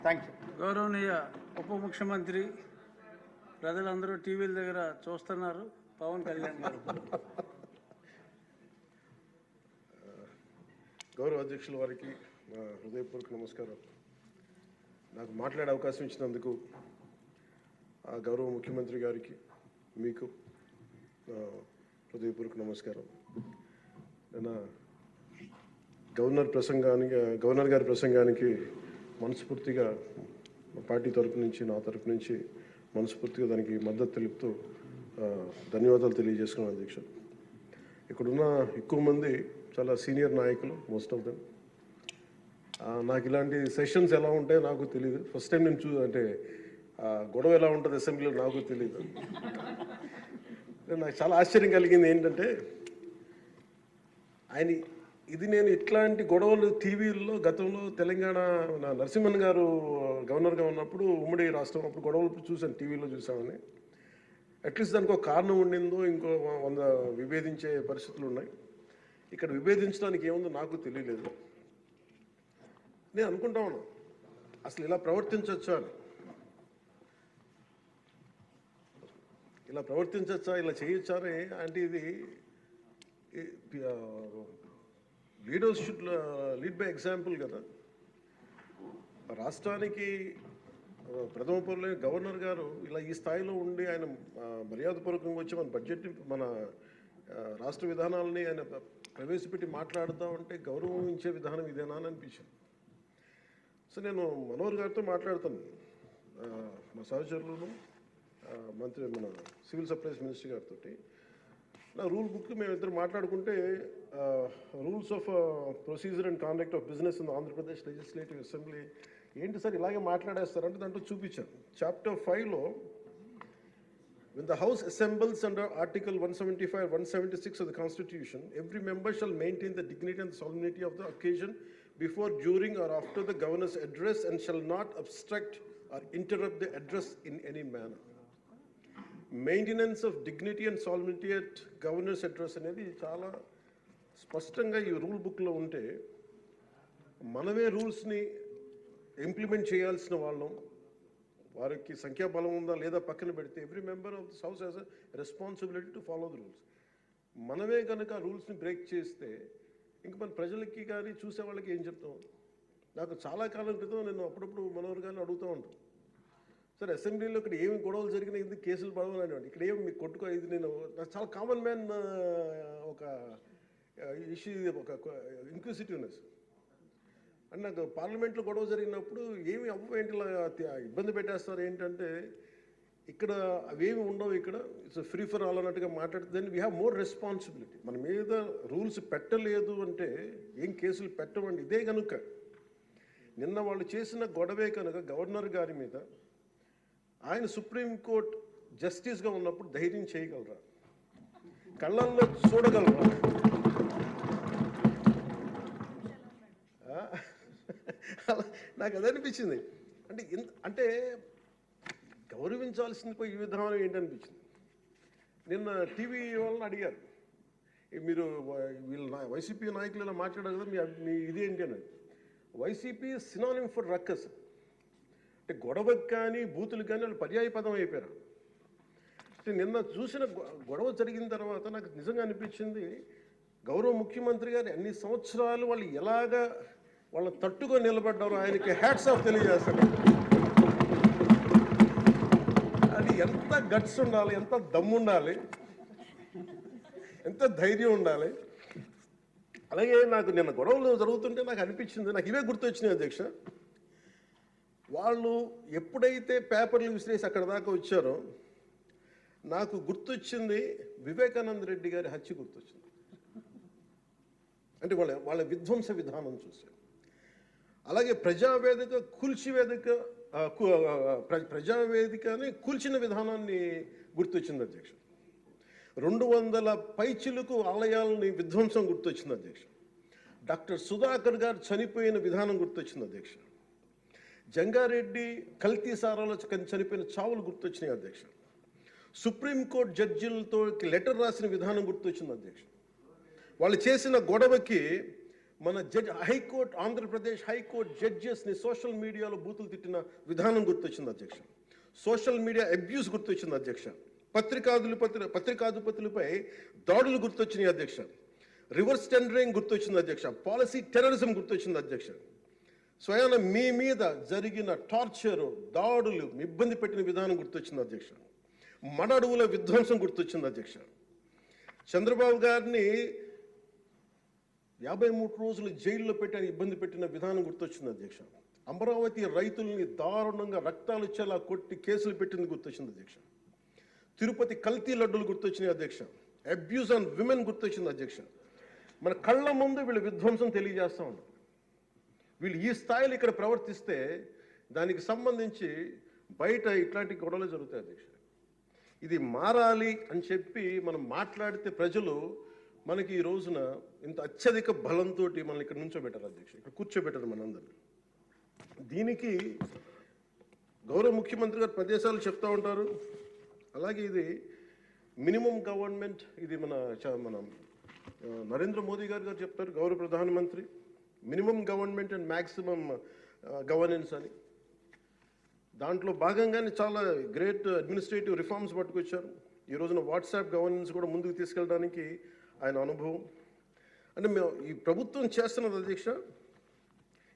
Thank you. గౌరవనీయ ఉప ముఖ్యమంత్రి ప్రజలందరూ టీవీల దగ్గర చూస్తున్నారు. పవన్ కళ్యాణ్ గారు. గౌరవ అధ్యక్షుల వారికి హృదయపూర్వక నమస్కారం. నాకు మాట్లాడే అవకాశం ఇచ్చినందుకు గౌరవ ముఖ్యమంత్రి గారికి మీకు హృదయపూర్వక నమస్కారం. నేను గవర్నర్ గారి ప్రసంగానికి మనస్ఫూర్తిగా పార్టీ తరపు నుంచి నా తరపు నుంచి మనస్ఫూర్తిగా దానికి మద్దతు తెలుపుతూ ధన్యవాదాలు తెలియజేసుకున్నాను అధ్యక్షుడు. ఇక్కడున్న ఎక్కువ మంది చాలా సీనియర్ నాయకులు, మోస్ట్ ఆఫ్ దెమ్. నాకు ఇలాంటి సెషన్స్ ఎలా ఉంటాయో నాకు తెలియదు. ఫస్ట్ టైం నేను అంటే గొడవ ఎలా ఉంటుంది అసెంబ్లీలో నాకు తెలియదు. నాకు చాలా ఆశ్చర్యం కలిగింది ఏంటంటే నేను ఇట్లాంటి గొడవలు టీవీల్లో గతంలో తెలంగాణ నరసింహన్ గారు గవర్నర్గా ఉన్నప్పుడు ఉమ్మడి రాష్ట్రం అప్పుడు గొడవలు చూశాను, టీవీలో చూసామని. అట్లీస్ట్ దానికి ఒక కారణం ఉండిందో ఇంకో 100 విభేదించే పరిస్థితులు ఉన్నాయి. ఇక్కడ విభేదించడానికి ఏముందో నాకు తెలియలేదు. నేను అనుకుంటా ఉన్నాను అసలు ఇలా ప్రవర్తించవచ్చా అని, ఇలా చేయొచ్చా అని. అంటే ఇది leaders should lead by example కదా. రాష్ట్రానికి ప్రథమ పౌరులైన గవర్నర్ గారు ఇలా ఈ స్థాయిలో ఉండి ఆయన మర్యాదపూర్వకంగా వచ్చి మన బడ్జెట్, మన రాష్ట్ర విధానాలని ఆయన ప్రవేశపెట్టి మాట్లాడుతూ ఉంటే గౌరవించే విధానం ఇదేనా అని అనిపించింది. సో నేను మనోహర్ గారితో మాట్లాడుతాను, మా సహచరులను, మంత్రి మన సివిల్ సప్లైస్ మినిస్టర్ గారితో. నా రూల్ బుక్ మేమిద్దరు మాట్లాడుకుంటే rules of procedure and conduct of business in Andhra Pradesh legislative assembly ఏంటి సార్ ఇలాగే మాట్లాడేస్తారంటే దాంట్లో చూపించాను. చాప్టర్ 5లో when the house assembles under article 175 176 of the constitution, every member shall maintain the dignity and the solemnity of the occasion before, during or after the governor's address and shall not obstruct or interrupt the address in any manner. Maintenance of dignity and solidity at governors address అనేది చాలా స్పష్టంగా ఈ rule బుక్లో ఉంటే మనమే రూల్స్ని implement చేయాల్సిన వాళ్ళం. వారికి సంఖ్యాబలం ఉందా లేదా పక్కన పెడితే every member of this house has a responsibility to follow the rules. మనమే కనుక రూల్స్ని బ్రేక్ చేస్తే ఇంక మన ప్రజలకి కానీ చూసే వాళ్ళకి ఏం చెప్తాం. నాకు చాలా కాలం క్రితం నేను అప్పుడప్పుడు మనోహర్ గారిని అడుగుతూ ఉంటాను, సార్ అసెంబ్లీలో ఇక్కడ ఏమి గొడవలు జరిగినా ఎందుకు కేసులు పడవని, ఇక్కడ ఏమి మీకు కొట్టుకో. ఇది నాకు చాలా కామన్ మ్యాన్ ఒక ఇష్యూ, ఒక ఇంక్విజిటివ్నెస్. అండ్ నాకు పార్లమెంట్లో గొడవ జరిగినప్పుడు ఏమి ఏంటి ఇబ్బంది పెట్టేస్తారు ఏంటంటే ఇక్కడ అవేమి ఉండవు, ఇక్కడ ఇట్స్ ఫ్రీ ఫర్ ఆల్ అన్నట్టుగా మాట్లాడితే then we have more responsibility. మన మీద రూల్స్ పెట్టలేదు అంటే ఏం కేసులు పెట్టవండి. ఇదే కనుక నిన్న వాళ్ళు చేసిన గొడవే కనుక గవర్నర్ గారి మీద ఆయన సుప్రీంకోర్టు జస్టిస్గా ఉన్నప్పుడు ధైర్యం చేయగలరా, కళ్ళల్లో చూడగలరా? నాకు అది అనిపించింది. అంటే గౌరవించాల్సింది పోయి ఈ విధానం ఏంటనిపించింది. నిన్న టీవీ వాళ్ళని అడిగారు, మీరు వీళ్ళ వైసీపీ నాయకులు ఇలా మాట్లాడారు కదా, మీ ఇదేంటి అని. YCP synonym for ruckus. అంటే గొడవకు కానీ బూతులు కానీ వాళ్ళు పర్యాయ పదం అయిపోయారు. అంటే నిన్న చూసిన గొడవ జరిగిన తర్వాత నాకు నిజంగా అనిపించింది, గౌరవ ముఖ్యమంత్రి గారు అన్ని సంవత్సరాలు వాళ్ళు ఎలాగా వాళ్ళ తట్టుగా నిలబడ్డారో ఆయనకి హ్యాట్స్ ఆఫ్ తెలియజేస్తాడు. అది ఎంత గట్స్ ఉండాలి, ఎంత దమ్ము ఉండాలి, ఎంత ధైర్యం ఉండాలి. అలాగే నాకు నిన్న గొడవలు జరుగుతుంటే నాకు అనిపించింది, నాకు ఇవే గుర్తొచ్చినాయి అధ్యక్ష. వాళ్ళు ఎప్పుడైతే పేపర్లు విసిరేసి అక్కడ దాకా వచ్చారో నాకు గుర్తొచ్చింది వివేకానంద రెడ్డి గారి హత్య గుర్తొచ్చింది. అంటే వాళ్ళ విధ్వంస విధానం చూశారు. అలాగే ప్రజావేదికని కూల్చిన విధానాన్ని గుర్తొచ్చింది అధ్యక్ష. 200 పైచిలకు ఆలయాలని విధ్వంసం గుర్తొచ్చింది అధ్యక్ష. డాక్టర్ సుధాకర్ గారు చనిపోయిన విధానం గుర్తొచ్చింది అధ్యక్ష. జంగారెడ్డి కల్తీ సారాలో చనిపోయిన చావులు గుర్తొచ్చినాయి అధ్యక్ష. సుప్రీంకోర్టు జడ్జిలతో లెటర్ రాసిన విధానం గుర్తొచ్చింది అధ్యక్ష. వాళ్ళు చేసిన గొడవకి మన హైకోర్టు, ఆంధ్రప్రదేశ్ హైకోర్టు జడ్జెస్ని సోషల్ మీడియాలో బూతులు తిట్టిన విధానం గుర్తొచ్చింది అధ్యక్ష. సోషల్ మీడియా అబ్యూస్ గుర్తొచ్చింది అధ్యక్ష. పత్రికాధిపతులపై దాడులు వచ్చినాయి అధ్యక్ష. రివర్స్ టెండరింగ్ గుర్తొచ్చింది అధ్యక్ష. పాలసీ టెర్రరిజం గుర్తొచ్చింది అధ్యక్ష. స్వయాన మీ మీద జరిగిన టార్చరు, దాడులు, ఇబ్బంది పెట్టిన విధానం గుర్తొచ్చింది అధ్యక్ష. మడ అడవుల విధ్వంసం గుర్తొచ్చింది అధ్యక్ష. చంద్రబాబు గారిని 53 రోజులు జైల్లో పెట్టి ఇబ్బంది పెట్టిన విధానం గుర్తొచ్చింది అధ్యక్ష. అమరావతి రైతుల్ని దారుణంగా రక్తాలు వచ్చేలా కొట్టి కేసులు పెట్టింది గుర్తొచ్చింది అధ్యక్ష. తిరుపతి కల్తీ లడ్డులు గుర్తొచ్చినాయి అధ్యక్ష. అబ్యూస్ ఆన్ విమెన్ గుర్తొచ్చింది అధ్యక్ష. మన కళ్ళ ముందు వీళ్ళు విధ్వంసం తెలియజేస్తూ ఉన్నారు. వీళ్ళు ఈ స్థాయిలో ఇక్కడ ప్రవర్తిస్తే దానికి సంబంధించి బయట ఇట్లాంటి గొడవలు జరుగుతాయి అధ్యక్ష. ఇది మారాలి అని చెప్పి మనం మాట్లాడితే ప్రజలు మనకి ఈ రోజున ఇంత అత్యధిక బలంతో మనల్ని ఇక్కడ నుంచోబెట్టారు అధ్యక్ష, ఇక్కడ కూర్చోబెట్టారు మనందరినీ. దీనికి గౌరవ ముఖ్యమంత్రి గారు ప్రదేశాలు చెప్తూ ఉంటారు. అలాగే ఇది మినిమం గవర్నమెంట్, ఇది మన నరేంద్ర మోదీ గారు చెప్తారు, గౌరవ ప్రధానమంత్రి, minimum government and maximum governance అని. దాంట్లో భాగంగానే చాలా గ్రేట్ అడ్మినిస్ట్రేటివ్ రిఫార్మ్స్ పట్టుకొచ్చారు. ఈ రోజున వాట్సాప్ గవర్నెన్స్ కూడా ముందుకు తీసుకెళ్ళడానికి ఆయన అనుభవం. అంటే మేము ఈ ప్రభుత్వం చేస్తున్నది అధ్యక్ష,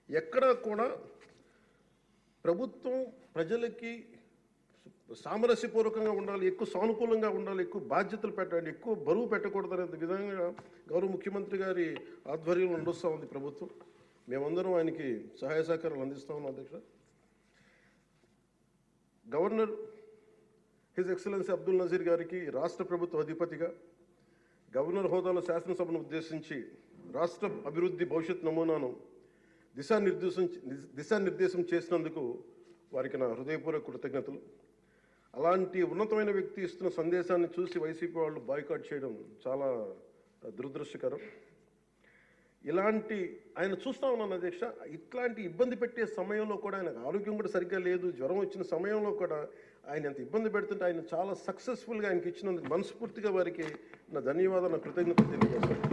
ఎక్కడా కూడా ప్రభుత్వం ప్రజలకి సామరస్యపూర్వకంగా ఉండాలి, ఎక్కువ సానుకూలంగా ఉండాలి, ఎక్కువ బాధ్యతలు పెట్టాలి, ఎక్కువ బరువు పెట్టకూడదు అనే విధంగా గౌరవ ముఖ్యమంత్రి గారి ఆధ్వర్యంలో నడుస్తూ ఉంది ప్రభుత్వం. మేమందరం ఆయనకి సహాయ సహకారాలు అందిస్తూ ఉన్నాం అధ్యక్ష. Governor his excellency Abdul Nazeer గారికి రాష్ట్ర ప్రభుత్వ అధిపతిగా గవర్నర్ హోదాలో శాసనసభను ఉద్దేశించి రాష్ట్ర అభివృద్ధి భవిష్యత్ నమూనాను దిశానిర్దేశం చేసినందుకు వారికి నా హృదయపూర్వక కృతజ్ఞతలు. అలాంటి ఉన్నతమైన వ్యక్తి ఇస్తున్న సందేశాన్ని చూసి వైసీపీ వాళ్ళు బాయ్కాట్ చేయడం చాలా దురదృష్టకరం. ఇలాంటి ఆయన చూస్తూ ఉన్నాను అధ్యక్ష. ఇట్లాంటి ఇబ్బంది పెట్టే సమయంలో కూడా ఆయనకు ఆరోగ్యం కూడా సరిగ్గా లేదు, జ్వరం వచ్చిన సమయంలో కూడా ఆయన ఎంత ఇబ్బంది పెడుతుంటే ఆయన చాలా సక్సెస్ఫుల్గా ఆయనకి ఇచ్చినందుకు మనస్ఫూర్తిగా వారికి నా ధన్యవాదాలు, నా కృతజ్ఞతలు తెలియజేస్తాను.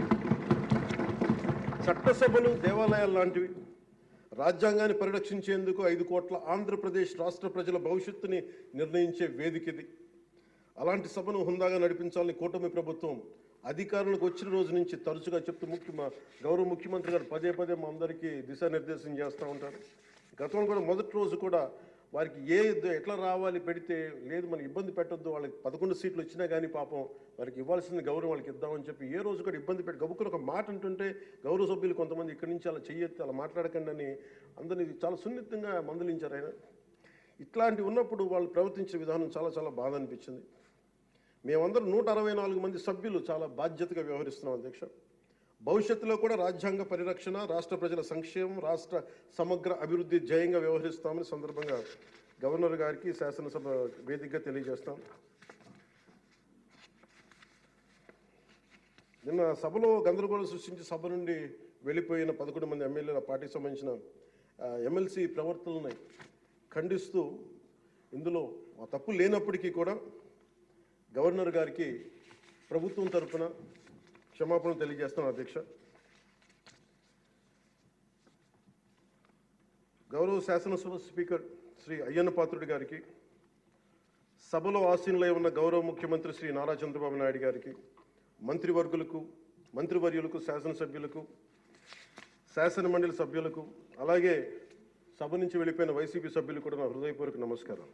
చట్టసభలు దేవాలయాలు లాంటివి రాజ్యాంగాన్ని పరిరక్షించేందుకు 5 కోట్ల ఆంధ్రప్రదేశ్ రాష్ట్ర ప్రజల భవిష్యత్తుని నిర్ణయించే వేదిక ఇది. అలాంటి సభను హుందాగా నడిపించాలని కూటమి ప్రభుత్వం అధికారులకు వచ్చిన రోజు నుంచి తరచుగా చెప్తూ గౌరవ ముఖ్యమంత్రి గారు పదే మా అందరికీ దిశానిర్దేశం చేస్తూ ఉంటారు. గతంలో కూడా మొదటి రోజు కూడా వారికి ఎట్లా రావాలి పెడితే లేదు మనం ఇబ్బంది పెట్టొద్దు, వాళ్ళకి 11 సీట్లు వచ్చినా కానీ పాపం వారికి ఇవ్వాల్సిన గౌరవం వాళ్ళకి ఇద్దామని చెప్పి ఏ రోజు కూడా ఇబ్బంది పెట్టి గబుక్కుని ఒక మాట అంటుంటే గౌరవ సభ్యులు కొంతమంది ఇక్కడి నుంచి అలా చెయ్యొద్దు, అలా మాట్లాడకండి అని అందరినీ చాలా సున్నితంగా మందలించారు ఆయన. ఇట్లాంటి ఉన్నప్పుడు వాళ్ళు ప్రవర్తించే విధానం చాలా బాధ అనిపించింది. మేమందరం 164 మంది సభ్యులు చాలా బాధ్యతగా వ్యవహరిస్తున్నాం అధ్యక్ష. భవిష్యత్తులో కూడా రాజ్యాంగ పరిరక్షణ, రాష్ట్ర ప్రజల సంక్షేమం, రాష్ట్ర సమగ్ర అభివృద్ధి జయంగా వ్యవహరిస్తామని సందర్భంగా గవర్నర్ గారికి శాసనసభ వేదికగా తెలియజేస్తాం. నిన్న సభలో గందరగోళం సృష్టించి సభ నుండి వెళ్ళిపోయిన 11 మంది ఎమ్మెల్యేల పార్టీకి సంబంధించిన ఎమ్మెల్సీ ప్రవర్తనని ఖండిస్తూ ఇందులో తప్పు లేనప్పటికీ కూడా గవర్నర్ గారికి ప్రభుత్వం తరఫున క్షమాపణ తెలియజేస్తాను అధ్యక్ష. గౌరవ శాసనసభ స్పీకర్ శ్రీ అయ్యన్న పాత్రుడి గారికి, సభలో ఆసీనులై ఉన్న గౌరవ ముఖ్యమంత్రి శ్రీ నారా చంద్రబాబు నాయుడు గారికి, మంత్రివర్యులకు, శాసనసభ్యులకు, శాసనమండలి సభ్యులకు, అలాగే సభ నుంచి వెళ్ళిపోయిన వైసీపీ సభ్యులకు కూడా నా హృదయపూర్వక నమస్కారం.